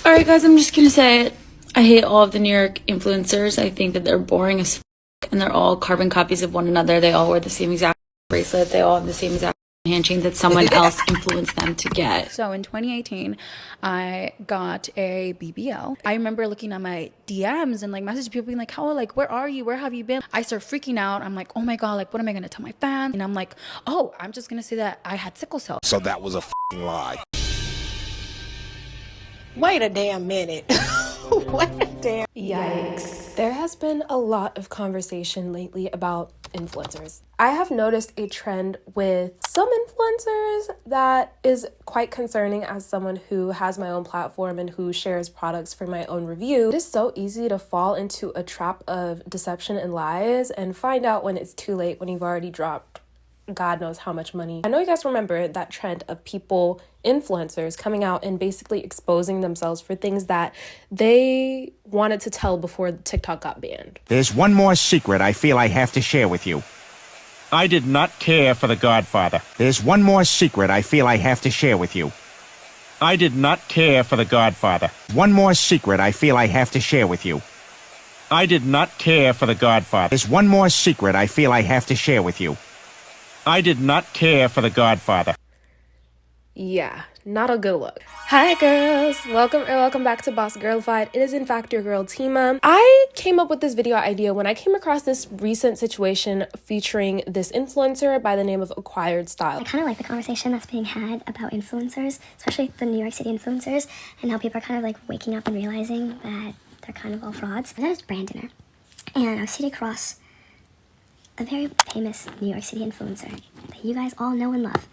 Alright guys, I'm just gonna say it. I hate all of the New York influencers. I think that they're boring as fuck, and they're all carbon copies of one another. They all wear the same exact bracelet. They all have the same exact hand chain that someone else influenced them to get. So in 2018, I got a BBL. I remember looking at my DMs and like messaging people being like, "How, like, where are you? Where have you been?" I start freaking out. I'm like, oh my God, like, what am I gonna tell my fans? And I'm like, oh, I'm just gonna say that I had sickle cell. So that was a f***ing lie. Wait a damn minute. Wait a damn. Yikes. There has been a lot of conversation lately about influencers. I have noticed a trend with some influencers that is quite concerning as someone who has my own platform and who shares products for my own review. It is so easy to fall into a trap of deception and lies and find out when it's too late, when you've already dropped God knows how much money. I know you guys remember that trend of people, influencers, coming out and basically exposing themselves for things that they wanted to tell before TikTok got banned. There's one more secret I feel I have to share with you. I did not care for The Godfather. There's one more secret I feel I have to share with you. I did not care for The Godfather. One more secret I feel I have to share with you. I did not care for The Godfather. There's one more secret I feel I have to share with you. I did not care for The Godfather. Yeah, not a good look. Hi girls, welcome back to Boss Girlified. It is in fact your girl Tima. I came up with this video idea when I came across this recent situation featuring this influencer by the name of Acquired Style. I kind of like the conversation that's being had about influencers, especially the New York City influencers, and how people are kind of like waking up and realizing that they're kind of all frauds. I was at this brand dinner, and I was sitting across a very famous New York City influencer that you guys all know and love.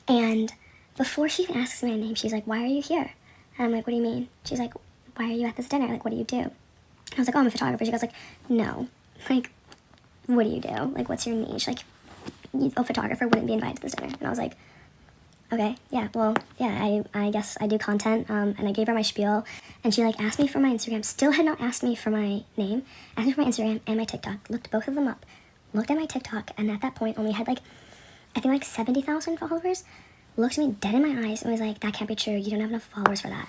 And before she even asks me my name, she's like, "Why are you here?" And I'm like, "What do you mean?" She's like, "Why are you at this dinner? Like, what do you do?" I was like, "Oh, I'm a photographer." She goes like, "No, like, what do you do? Like, what's your niche? Like, a photographer wouldn't be invited to this dinner." And I was like, okay, yeah, well, yeah, I guess I do content, and I gave her my spiel, and she, like, asked me for my Instagram, still had not asked me for my name, asked me for my Instagram and my TikTok, looked both of them up, looked at my TikTok, and at that point only had, like, I think, like, 70,000 followers, looked me dead in my eyes and was like, "That can't be true, you don't have enough followers for that."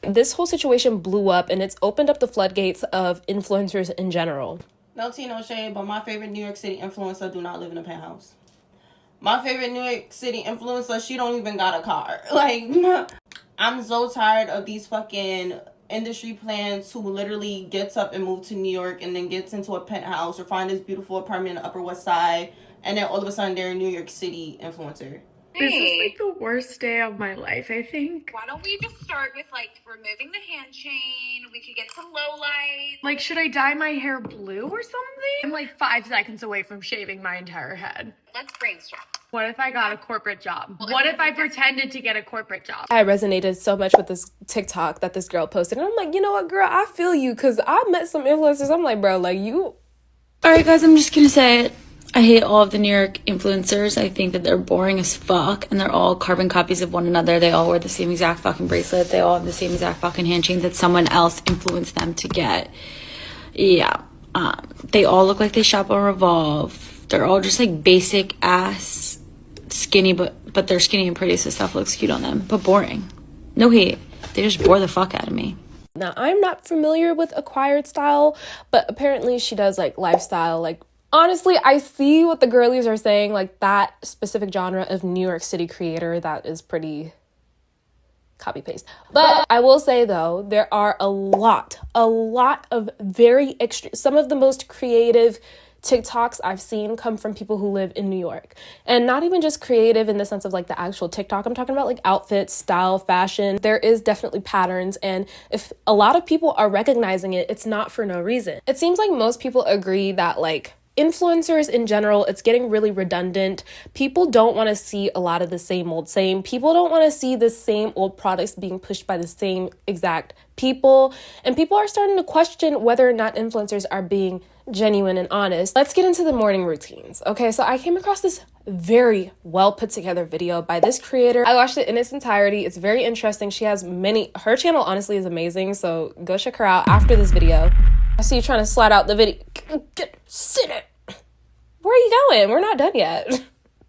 This whole situation blew up and it's opened up the floodgates of influencers in general. No tea, no shade, but my favorite New York City influencer do not live in a penthouse. My favorite New York City influencer, she don't even got a car. Like, I'm so tired of these fucking industry plans who literally gets up and moves to New York and then gets into a penthouse or find this beautiful apartment in the Upper West Side, and then all of a sudden they're a New York City influencer. This is like the worst day of my life, I think. Why don't we just start with like removing the hand chain? We could get some low light. Like, should I dye my hair blue or something? I'm like 5 seconds away from shaving my entire head. Let's brainstorm. What if I got a corporate job? What if I pretended to get a corporate job? I resonated so much with this TikTok that this girl posted. And I'm like, you know what, girl, I feel you, because I met some influencers. I'm like, bro, like you. Alright guys, I'm just gonna say it. I hate all of the New York influencers. I think that they're boring as fuck, and they're all carbon copies of one another. They all wear the same exact fucking bracelet. They all have the same exact fucking hand chain that someone else influenced them to get. Yeah. They all look like they shop on Revolve. They're all just like basic ass skinny, but they're skinny and pretty, so stuff looks cute on them, but boring. No hate. They just bore the fuck out of me. Now, I'm not familiar with Acquired Style, but apparently she does like lifestyle, like honestly, I see what the girlies are saying, like that specific genre of New York City creator that is pretty copy paste. But I will say though, there are a lot of very some of the most creative TikToks I've seen come from people who live in New York. And not even just creative in the sense of like the actual TikTok. I'm talking about like outfits, style, fashion. There is definitely patterns. And if a lot of people are recognizing it, it's not for no reason. It seems like most people agree that like influencers in general, it's getting really redundant. People don't want to see a lot of the same old same. People don't want to see the same old products being pushed by the same exact people. And people are starting to question whether or not influencers are being genuine and honest. Let's get into the morning routines. Okay, so I came across this very well put together video by this creator. I watched it in its entirety. It's very interesting. She has her channel honestly is amazing, so go check her out after this video. I see you trying to slide out the video. Sit it. Where are you going? We're not done yet.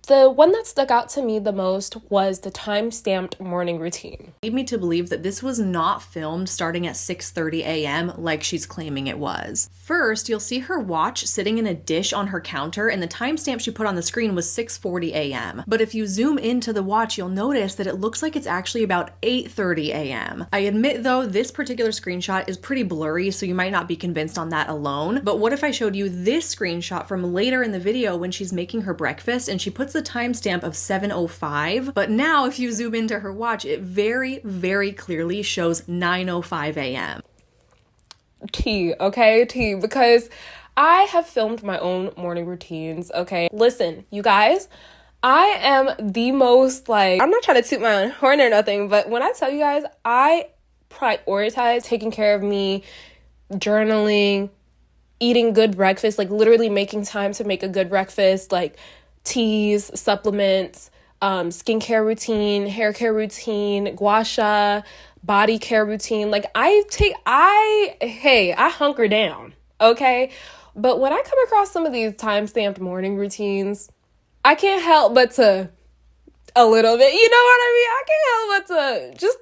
The one that stuck out to me the most was the time-stamped morning routine. Lead me to believe that this was not filmed starting at 6:30 a.m. like she's claiming it was. First, you'll see her watch sitting in a dish on her counter, and the timestamp she put on the screen was 6:40 a.m. But if you zoom into the watch, you'll notice that it looks like it's actually about 8:30 a.m. I admit though, this particular screenshot is pretty blurry, so you might not be convinced on that alone. But what if I showed you this screenshot from later in the video when she's making her breakfast and she puts the timestamp of 7:05, but now if you zoom into her watch, it very, very clearly shows 9:05 a.m. Okay, because I have filmed my own morning routines, okay? Listen, you guys, I am the most, like, I'm not trying to toot my own horn or nothing, but when I tell you guys, I prioritize taking care of me, journaling, eating good breakfast, like literally making time to make a good breakfast, like teas, supplements, skincare routine, hair care routine, gua sha, body care routine. Like I hunker down, okay? But when I come across some of these time-stamped morning routines, I can't help but to a little bit, you know what I mean? I can't help but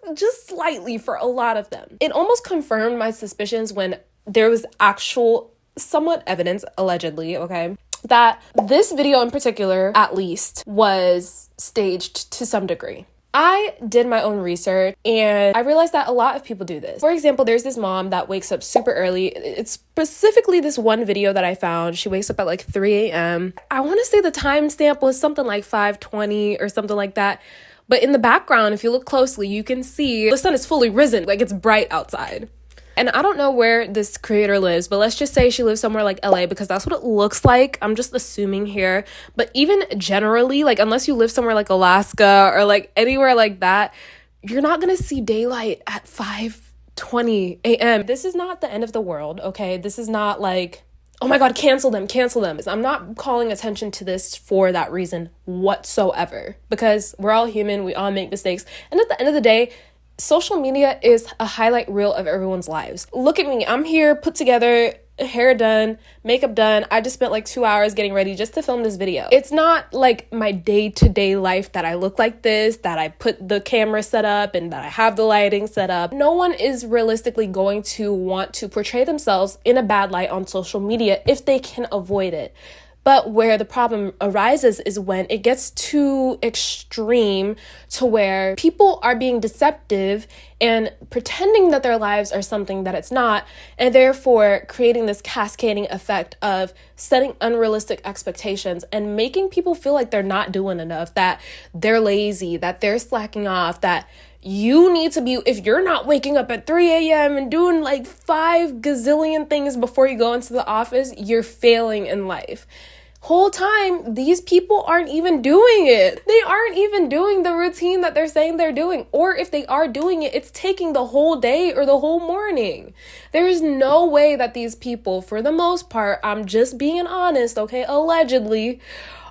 to just slightly for a lot of them. It almost confirmed my suspicions when there was actual somewhat evidence, allegedly, okay, that this video in particular, at least, was staged to some degree. I did my own research and I realized that a lot of people do this. For example, there's this mom that wakes up super early. It's specifically this one video that I found. She wakes up at like 3 a.m. I want to say the timestamp was something like 5:20 or something like that. But in the background, if you look closely, you can see the sun is fully risen, like it's bright outside. And I don't know where this creator lives, but let's just say she lives somewhere like LA because that's what it looks like. I'm just assuming here. But even generally, like unless you live somewhere like Alaska or like anywhere like that, you're not going to see daylight at 5:20 a.m. This is not the end of the world, okay? This is not like, oh my God, cancel them. I'm not calling attention to this for that reason whatsoever because we're all human. We all make mistakes. And at the end of the day, social media is a highlight reel of everyone's lives. Look at me. I'm here, put together, hair done, makeup done. I just spent like 2 hours getting ready just to film this video. It's not like my day-to-day life that I look like this, that I put the camera set up and that I have the lighting set up. No one is realistically going to want to portray themselves in a bad light on social media if they can avoid it. But where the problem arises is when it gets too extreme to where people are being deceptive and pretending that their lives are something that it's not, and therefore creating this cascading effect of setting unrealistic expectations and making people feel like they're not doing enough, that they're lazy, that they're slacking off, that you need to be, if you're not waking up at 3 a.m. and doing like 5 gazillion things before you go into the office, you're failing in life. Whole time, these people aren't even doing it. They aren't even doing the routine that they're saying they're doing. Or if they are doing it, it's taking the whole day or the whole morning. There is no way that these people, for the most part, I'm just being honest, okay, allegedly,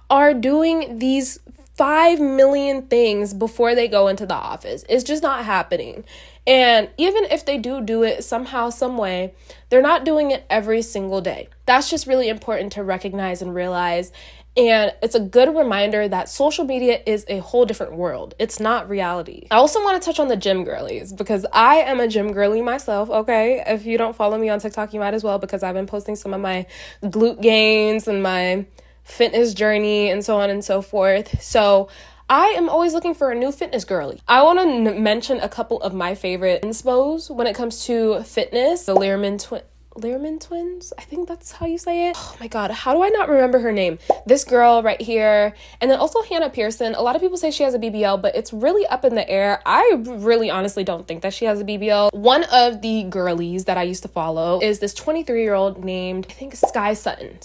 are doing these 5 million things before they go into the office. It's just not happening. And even if they do it somehow, some way, they're not doing it every single day. That's just really important to recognize and realize. And it's a good reminder that social media is a whole different world. It's not reality. I also want to touch on the gym girlies because I am a gym girly myself, okay? If you don't follow me on TikTok, you might as well because I've been posting some of my glute gains and my fitness journey and so on and so forth. So I am always looking for a new fitness girly. I want to mention a couple of my favorite inspos when it comes to fitness. The Lehrman twins, I think that's how you say it. Oh my God, how do I not remember her name? This girl right here. And then also Hannah Pearson. A lot of people say she has a BBL, but it's really up in the air. I really honestly don't think that she has a BBL. One of the girlies that I used to follow is this 23-year-old named, I think, Sky Sutton,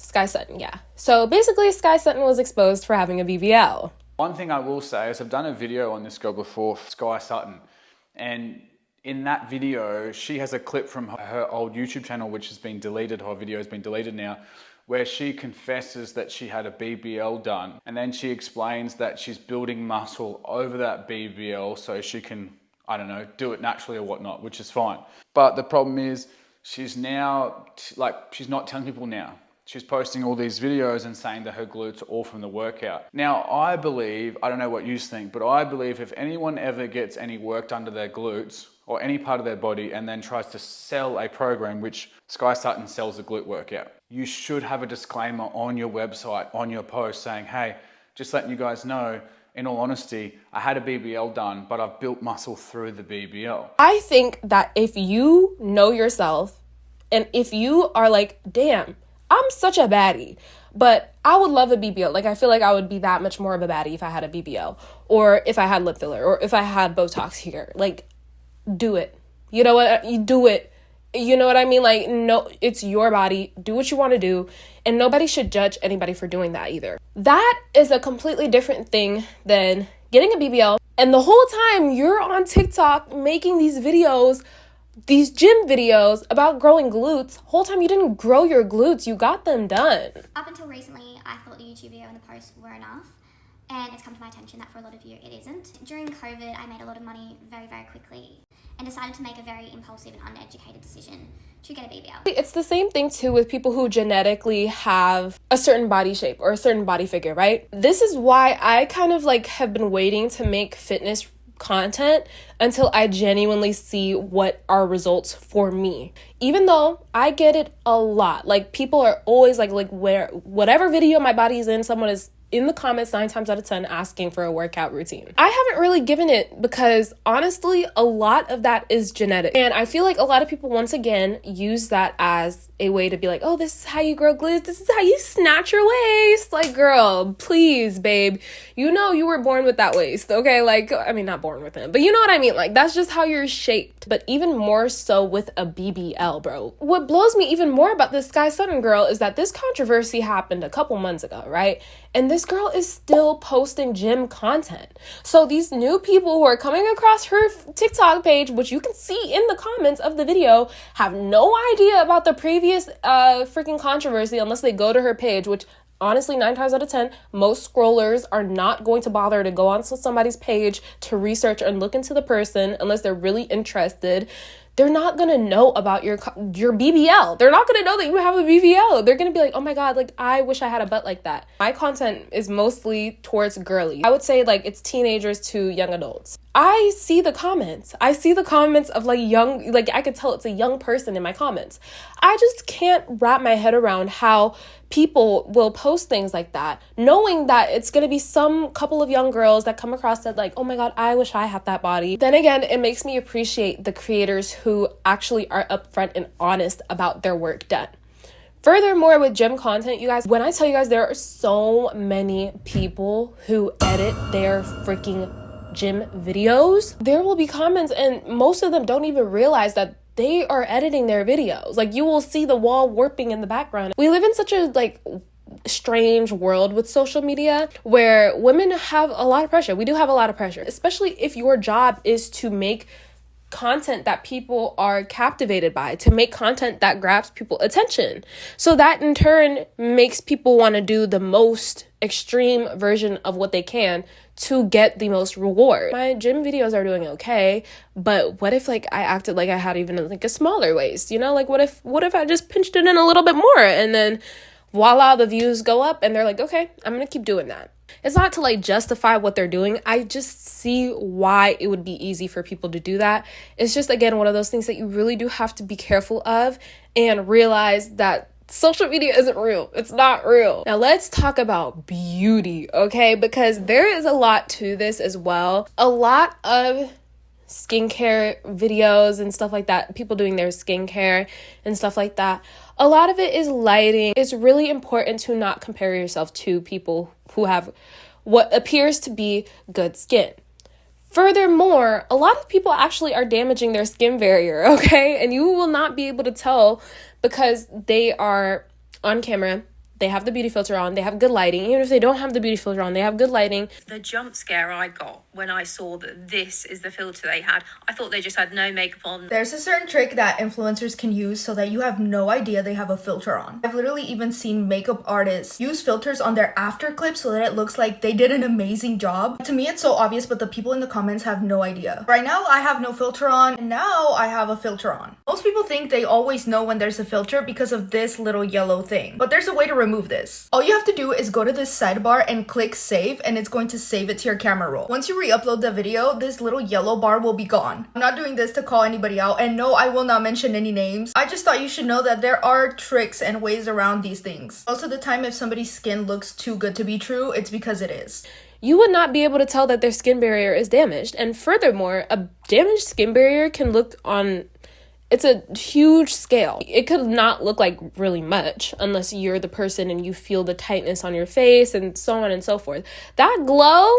yeah. So basically, Sky Sutton was exposed for having a BBL. One thing I will say is I've done a video on this girl before, Sky Sutton, and in that video, she has a clip from her old YouTube channel, which has been deleted. Her video has been deleted now, where she confesses that she had a BBL done. And then she explains that she's building muscle over that BBL so she can, I don't know, do it naturally or whatnot, which is fine. But the problem is she's now, she's not telling people now. she's posting all these videos and saying that her glutes are all from the workout. Now, I believe, I don't know what you think, but I believe if anyone ever gets any work done to their glutes or any part of their body and then tries to sell a program, which Sky Sutton sells a glute workout, you should have a disclaimer on your website, on your post saying, hey, just letting you guys know, in all honesty, I had a BBL done, but I've built muscle through the BBL. I think that if you know yourself and if you are like, damn, I'm such a baddie, but I would love a BBL. Like, I feel like I would be that much more of a baddie if I had a BBL, or if I had lip filler, or if I had Botox here. Like, do it. You know what? You do it. You know what I mean? Like, no, it's your body. Do what you want to do. And nobody should judge anybody for doing that either. That is a completely different thing than getting a BBL. And the whole time you're on TikTok making these videos, these gym videos about growing glutes, whole time you didn't grow your glutes, you got them done. Up until recently, I thought the YouTube video and the post were enough, and it's come to my attention that for a lot of you it isn't. During COVID, I made a lot of money very, very quickly and decided to make a very impulsive and uneducated decision to get a BBL. It's the same thing too with people who genetically have a certain body shape or a certain body figure, right? This is why I kind of like have been waiting to make fitness content until I genuinely see what are results for me. Even though I get it a lot. Like, people are always like where whatever video my body is in, someone is in the comments 9 times out of 10 asking for a workout routine. I haven't really given it because honestly, a lot of that is genetic. And I feel like a lot of people, once again, use that as a way to be like, oh, this is how you grow glutes. This is how you snatch your waist. Like, girl, please, babe. You know you were born with that waist, okay? Like, I mean, not born with it, but you know what I mean? Like, that's just how you're shaped. But even more so with a BBL, bro. What blows me even more about this Sky Sutton girl is that this controversy happened a couple months ago, right? And this girl is still posting gym content. So these new people who are coming across her TikTok page, which you can see in the comments of the video, have no idea about the previous freaking controversy unless they go to her page, which honestly, 9 times out of 10, most scrollers are not going to bother to go onto somebody's page to research and look into the person unless they're really interested. They're not going to know about your BBL. They're not going to know that you have a BBL. They're going to be like, oh my God, like, I wish I had a butt like that. My content is mostly towards girlies. I would say like it's teenagers to young adults. I see the comments. I see the comments of like young, like I could tell it's a young person in my comments. I just can't wrap my head around how people will post things like that, knowing that it's going to be some couple of young girls that come across that like, oh my God, I wish I had that body. Then again, it makes me appreciate the creators who actually are upfront and honest about their work done. Furthermore, with gym content, you guys, when I tell you guys, there are so many people who edit their freaking gym videos, there will be comments and most of them don't even realize that they are editing their videos. Like, you will see the wall warping in the background. We live in such a like strange world with social media where women have a lot of pressure. We do have a lot of pressure, especially if your job is to make content that people are captivated by, to make content that grabs people's attention. So that in turn makes people want to do the most extreme version of what they can to get the most reward. My gym videos are doing okay, but what if like I acted like I had even like a smaller waist, you know? Like what if I just pinched it in a little bit more and then voila, the views go up and they're like, okay, I'm gonna keep doing that. It's not to like justify what they're doing. I just see why it would be easy for people to do that. It's just, again, one of those things that you really do have to be careful of and realize that social media isn't real. It's not real. Now let's talk about beauty, okay? Because there is a lot to this as well. A lot of skincare videos and stuff like that, people doing their skincare and stuff like that. A lot of it is lighting. It's really important to not compare yourself to people who have what appears to be good skin. Furthermore, a lot of people actually are damaging their skin barrier, okay? And you will not be able to tell because they are on camera. They have the beauty filter on, they have good lighting. Even if they don't have the beauty filter on, they have good lighting. The jump scare I got when I saw that this is the filter they had, I thought they just had no makeup on. There's a certain trick that influencers can use so that you have no idea they have a filter on. I've literally even seen makeup artists use filters on their after clips so that it looks like they did an amazing job. To me, it's so obvious, but the people in the comments have no idea. Right now, I have no filter on, and now I have a filter on. Most Most people think they always know when there's a filter because of this little yellow thing, but there's a way to remove this. All you have to do is go to this sidebar and click save, and it's going to save it to your camera roll. Once you re-upload the video, this little yellow bar will be gone. I'm not doing this to call anybody out, and no, I will not mention any names. I just thought you should know that there are tricks and ways around these things. Most of the time, if somebody's skin looks too good to be true, it's because it is. You would not be able to tell that their skin barrier is damaged. And furthermore, a damaged skin barrier can look on, it's a huge scale. It could not look like really much unless you're the person and you feel the tightness on your face and so on and so forth. That glow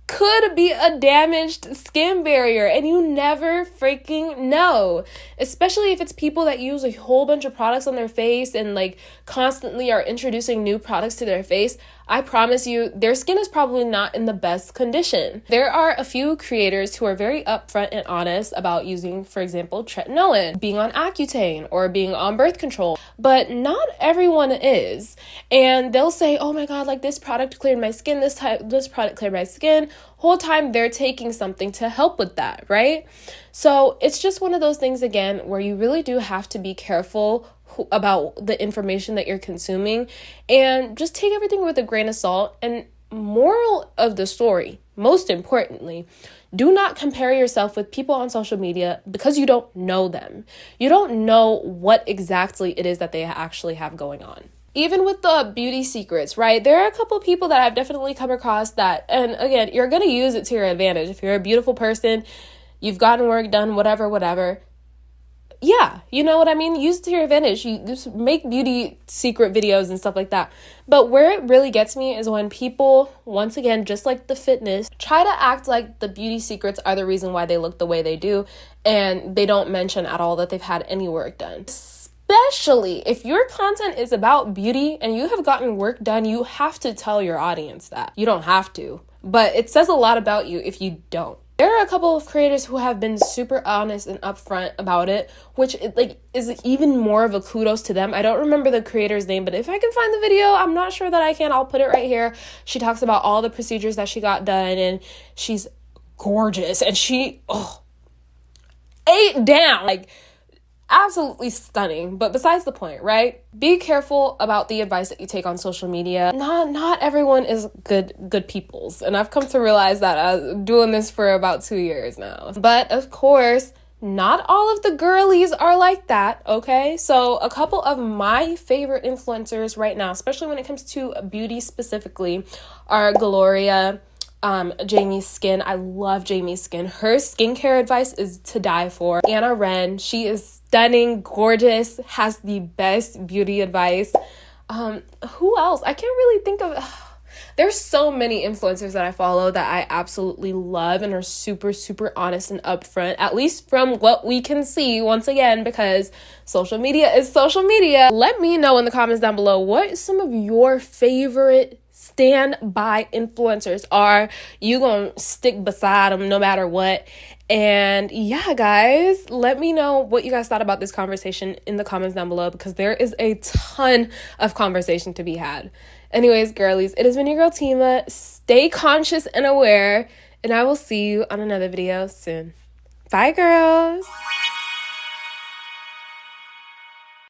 could be a damaged skin barrier and you never freaking know, especially if it's people that use a whole bunch of products on their face and like constantly are introducing new products to their face. I promise you, their skin is probably not in the best condition. There are a few creators who are very upfront and honest about using, for example, tretinoin, being on Accutane, or being on birth control, but not everyone is. And they'll say, oh my God, like this product cleared my skin, this product cleared my skin. Whole time they're taking something to help with that, right? So it's just one of those things, again, where you really do have to be careful about the information that you're consuming and just take everything with a grain of salt. And moral of the story, most importantly, do not compare yourself with people on social media because you don't know them. You don't know what exactly it is that they actually have going on. Even with the beauty secrets, right? There are a couple of people that I've definitely come across that, and again, you're going to use it to your advantage. If you're a beautiful person, you've gotten work done, whatever. Yeah, you know what I mean? Use it to your advantage. You just make beauty secret videos and stuff like that. But where it really gets me is when people, once again, just like the fitness, try to act like the beauty secrets are the reason why they look the way they do, and they don't mention at all that they've had any work done. Especially if your content is about beauty and you have gotten work done, you have to tell your audience that. You don't have to, but it says a lot about you if you don't. There are a couple of creators who have been super honest and upfront about it, which is even more of a kudos to them. I don't remember the creator's name, but if I can find the video, I'm not sure that I can. I'll put it right here. She talks about all the procedures that she got done, and she's gorgeous, and she ate down, like absolutely stunning. But besides the point, right? Be careful about the advice that you take on social media. Not everyone is good peoples, and I've come to realize that I'm doing this for about 2 years now. But of course, not all of the girlies are like that, okay? So a couple of my favorite influencers right now, especially when it comes to beauty specifically, are Gloria, Jamie's Skin. I love Jamie's Skin. Her skincare advice is to die for. Anna Ren, she is stunning, gorgeous, has the best beauty advice. Who else? I can't really think of... There's so many influencers that I follow that I absolutely love and are super, super honest and upfront, at least from what we can see, once again, because social media is social media. Let me know in the comments down below what some of your favorite stand-by influencers are. You gonna stick beside them no matter what. And yeah, guys, let me know what you guys thought about this conversation in the comments down below, because there is a ton of conversation to be had. Anyways, girlies, it has been your girl Tima. Stay conscious and aware, and I will see you on another video soon. Bye, girls.